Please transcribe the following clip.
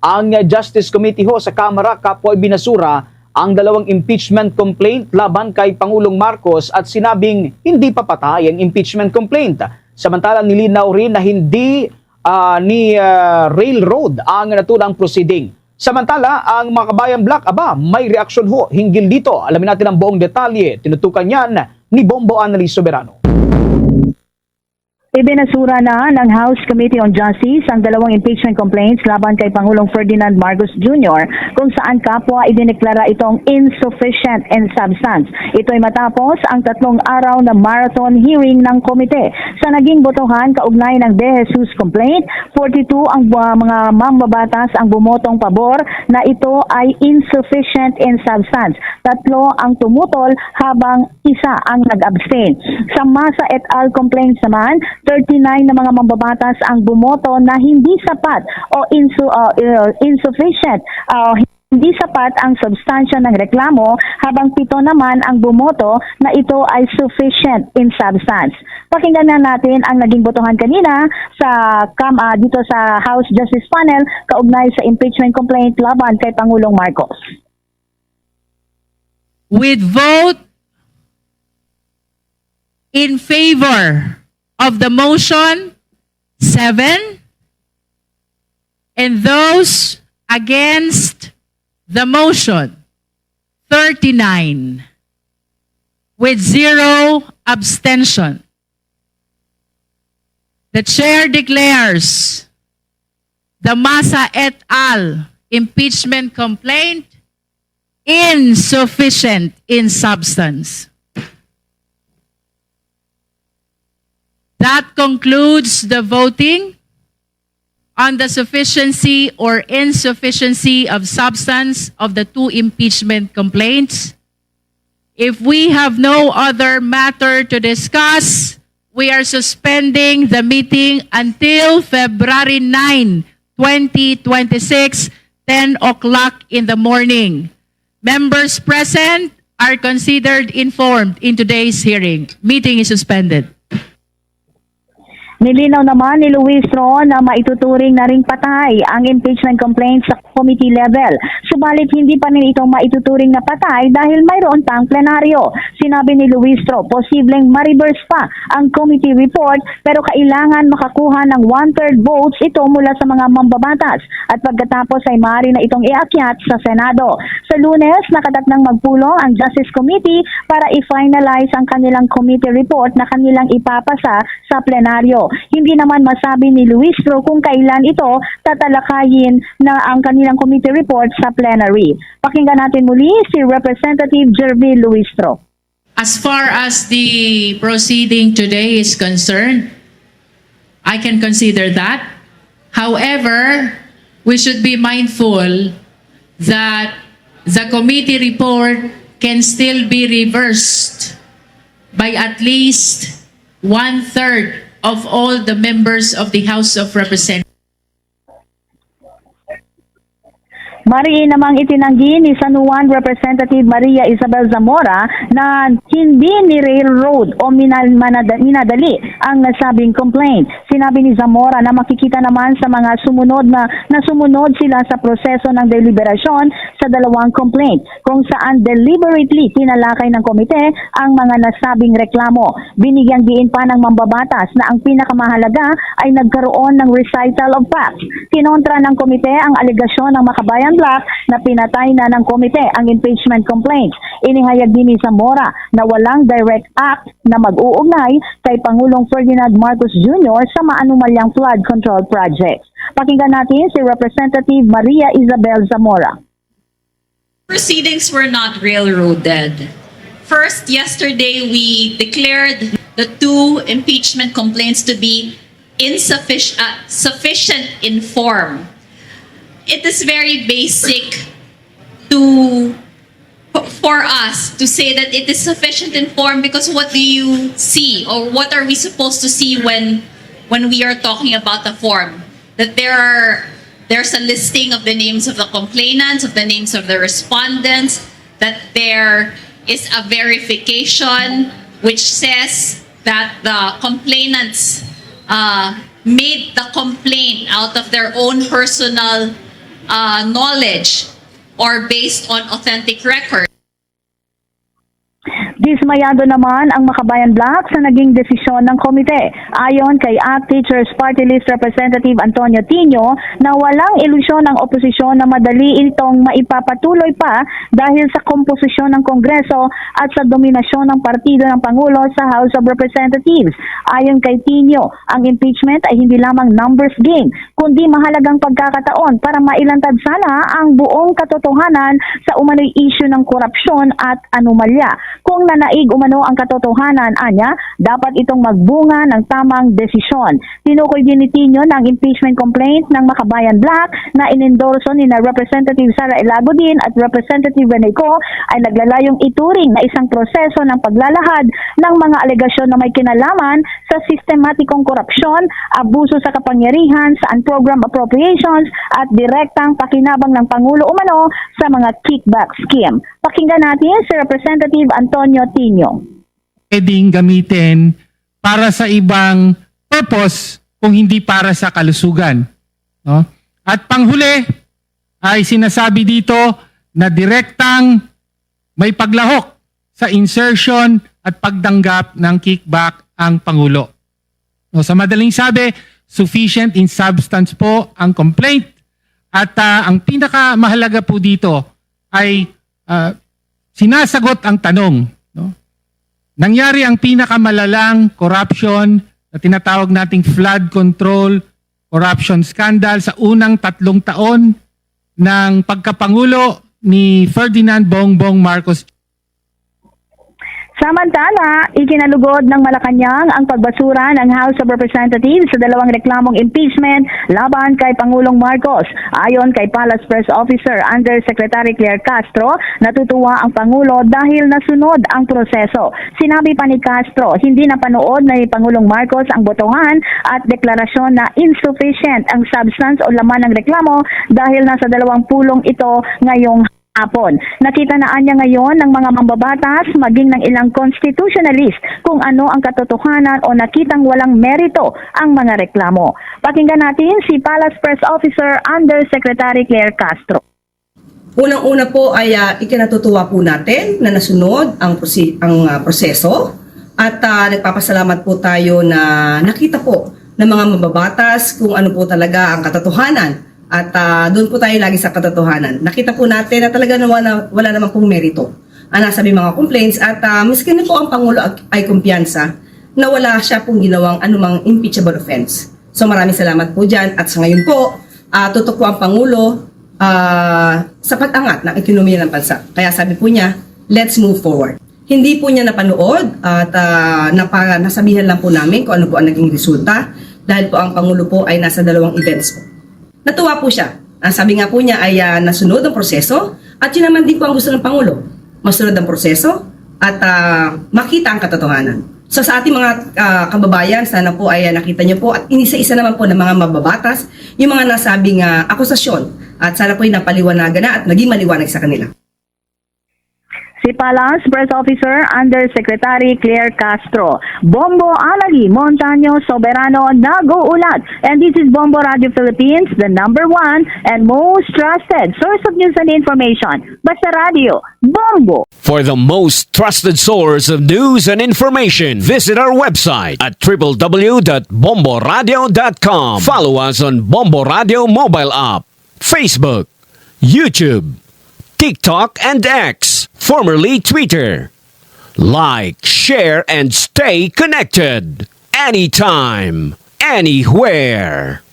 ang Justice Committee ho sa Kamara kapwa binasura ang dalawang impeachment complaint laban kay Pangulong Marcos at sinabing hindi pa patay ang impeachment complaint. Samantala nilinaw rin na hindi ni Railroad ang natulang proceeding. Samantala, ang mga kabayan Black, may reaksyon ho hinggil dito. Alamin natin ang buong detalye. Tinutukan yan ni Bombo Annalise Soberano. Ibinasura na ng House Committee on Justice ang dalawang impeachment complaints laban kay Pangulong Ferdinand Marcos Jr. kung saan kapwa idineklara itong insufficient in substance. Ito ay matapos ang 3 araw na marathon hearing ng komite. Sa naging botohan kaugnay ng De Jesus complaint, 42 ang mga mambabatas ang bumotong pabor na ito ay insufficient in substance. 3 ang tumutol habang 1 ang nag-abstain. Sa Masa et al. Complaints naman, 39 na mga mambabatas ang bumoto na hindi sapat o insufficient, hindi sapat ang substansya ng reklamo, habang 7 naman ang bumoto na ito ay sufficient in substance. Pakinggan na natin ang naging botohan kanina sa dito sa House Justice Panel kaugnay sa impeachment complaint laban kay Pangulong Marcos. With vote in favor of the motion, 7, and those against the motion, 39, with 0 abstention. The chair declares the Masa et al. Impeachment complaint insufficient in substance. That concludes the voting on the sufficiency or insufficiency of substance of the 2 impeachment complaints. If we have no other matter to discuss, we are suspending the meeting until February 9, 2026, 10 o'clock in the morning. Members present are considered informed in today's hearing. Meeting is suspended. Nilinaw naman ni Luis Ron na maituturing na ring patay ang impeachment complaint sa committee level. Subalit hindi pa rin ito maituturing na patay dahil mayroon pang plenaryo. Sinabi ni Luis Ron, posibleng ma-reverse pa ang committee report pero kailangan makakuha ng 1/3 votes ito mula sa mga mambabatas at pagkatapos ay maaari na itong iakyat sa Senado. Sa Lunes, nakatakdang magpulong ang Justice Committee para i-finalize ang kanilang committee report na kanilang ipapasa sa plenaryo. Hindi naman masabi ni Luistro kung kailan ito tatalakayin na ang kanilang committee report sa plenary. Pakinggan natin muli si Representative Jervy Luistro. As far as the proceeding today is concerned, I can consider that. However, we should be mindful that the committee report can still be reversed by at least 1/3 of all the members of the House of Representatives. Mariin namang itinanggi ni San Juan Representative Maria Isabel Zamora na hindi ni Railroad o minadali ang nasabing complaint. Sinabi ni Zamora na makikita naman sa mga sumunod na sumunod sila sa proseso ng deliberasyon sa dalawang complaint kung saan deliberately tinalakay ng komite ang mga nasabing reklamo. Binigyang diin pa ng mambabatas na ang pinakamahalaga ay nagkaroon ng recital of facts. Kinontra ng komite ang alegasyon ng Makabayan Black na pinatay na ng komite ang impeachment complaint. Inihayag din ni Zamora na walang direct act na mag-uugnay kay Pangulong Ferdinand Marcos Jr. sa maanumalyang flood control projects. Pakinggan natin si Representative Maria Isabel Zamora. Proceedings were not railroaded. First, yesterday we declared the 2 impeachment complaints to be sufficient in form. It is very basic for us to say that it is sufficient in form because what do you see or what are we supposed to see when we are talking about the form? That there's a listing of the names of the complainants, of the names of the respondents, that there is a verification which says that the complainants made the complaint out of their own personal knowledge or based on authentic record. Dismayado naman ang Makabayan Black sa naging desisyon ng komite. Ayon kay ACT Teachers Party List Representative Antonio Tino na walang ilusyon ng oposisyon na madali itong maipapatuloy pa dahil sa komposisyon ng Kongreso at sa dominasyon ng partido ng Pangulo sa House of Representatives. Ayon kay Tino, ang impeachment ay hindi lamang numbers game, kundi mahalagang pagkakataon para mailantad sana ang buong katotohanan sa umano'y issue ng korupsyon at anomalya. Kung nanaig umano ang katotohanan, anya, dapat itong magbunga ng tamang desisyon. Tinukoy din ni Tino na ang impeachment complaint ng Makabayan Black na inendorso ni na Representative Sara Elagodin at Representative Rene Co ay naglalayong ituring na isang proseso ng paglalahad ng mga alegasyon na may kinalaman sa sistematikong korupsyon, abuso sa kapangyarihan, sa unprogrammed appropriations at direktang pakinabang ng Pangulo umano sa mga kickback scheme. Pakinggan natin si Representative Antonio Tino. Pwedeng gamitin para sa ibang purpose kung hindi para sa kalusugan. No? At panghuli ay sinasabi dito na direktang may paglahok sa insertion at pagdanggap ng kickback ang Pangulo. No, sa madaling sabi, sufficient in substance po ang complaint at ang pinakamahalaga po dito ay sinasagot ang tanong. No? Nangyari ang pinakamalalang corruption na tinatawag nating flood control corruption scandal sa unang 3 taon ng pagkapangulo ni Ferdinand Bongbong Marcos. Samantala, ikinalugod ng Malacanang ang pagbasura ng House of Representatives sa dalawang reklamong impeachment laban kay Pangulong Marcos. Ayon kay Palace Press Officer Undersecretary Claire Castro, natutuwa ang Pangulo dahil nasunod ang proseso. Sinabi pa ni Castro, hindi napanood na ni Pangulong Marcos ang botohan at deklarasyon na insufficient ang substance o laman ng reklamo dahil nasa 20 pulong ito ngayong hapon. Nakita na niya ngayon ng mga mambabatas maging ng ilang constitutionalist kung ano ang katotohanan o nakitang walang merito ang mga reklamo. Pakinggan natin si Palace Press Officer Undersecretary Claire Castro. Unang-una po ay ikinatutuwa po natin na nasunod ang proseso at nagpapasalamat po tayo na nakita po ng mga mababatas kung ano po talaga ang katotohanan. At doon po tayo lagi sa katotohanan. Nakita po natin na talaga wala naman pong merito ang nasabi mga complaints at miskin na po ang Pangulo ay kumpiyansa na wala siya pong ginawang anumang impeachable offense. So maraming salamat po dyan at sa ngayon po, tutok po ang Pangulo sa pag-angat ng ekonomiya ng bansa. Kaya sabi po niya, let's move forward. Hindi po niya napanood at nasabihan lang po namin kung ano po ang naging resulta dahil po ang Pangulo po ay nasa 2 events po. Natuwa po siya. Sabi nga po niya ay nasunod ang proseso at yun naman din po ang gusto ng Pangulo. Masunod ang proseso at makita ang katotohanan. So sa ating mga kababayan, sana po ay nakita niyo po at inisa-isa naman po ng mga mababatas yung mga nasabing akusasyon at sana po ay napaliwanagan na at naging maliwanag sa kanila. Si Palace Press Officer Undersecretary Claire Castro. Bombo Alagi Montaño Soberano nag-uulat. And this is Bombo Radio Philippines, the #1 and most trusted source of news and information. Basta Radio, Bombo! For the most trusted source of news and information, visit our website at www.bomboradio.com. Follow us on Bombo Radio mobile app, Facebook, YouTube, TikTok, and X, formerly Twitter. Like, share, and stay connected. Anytime, anywhere.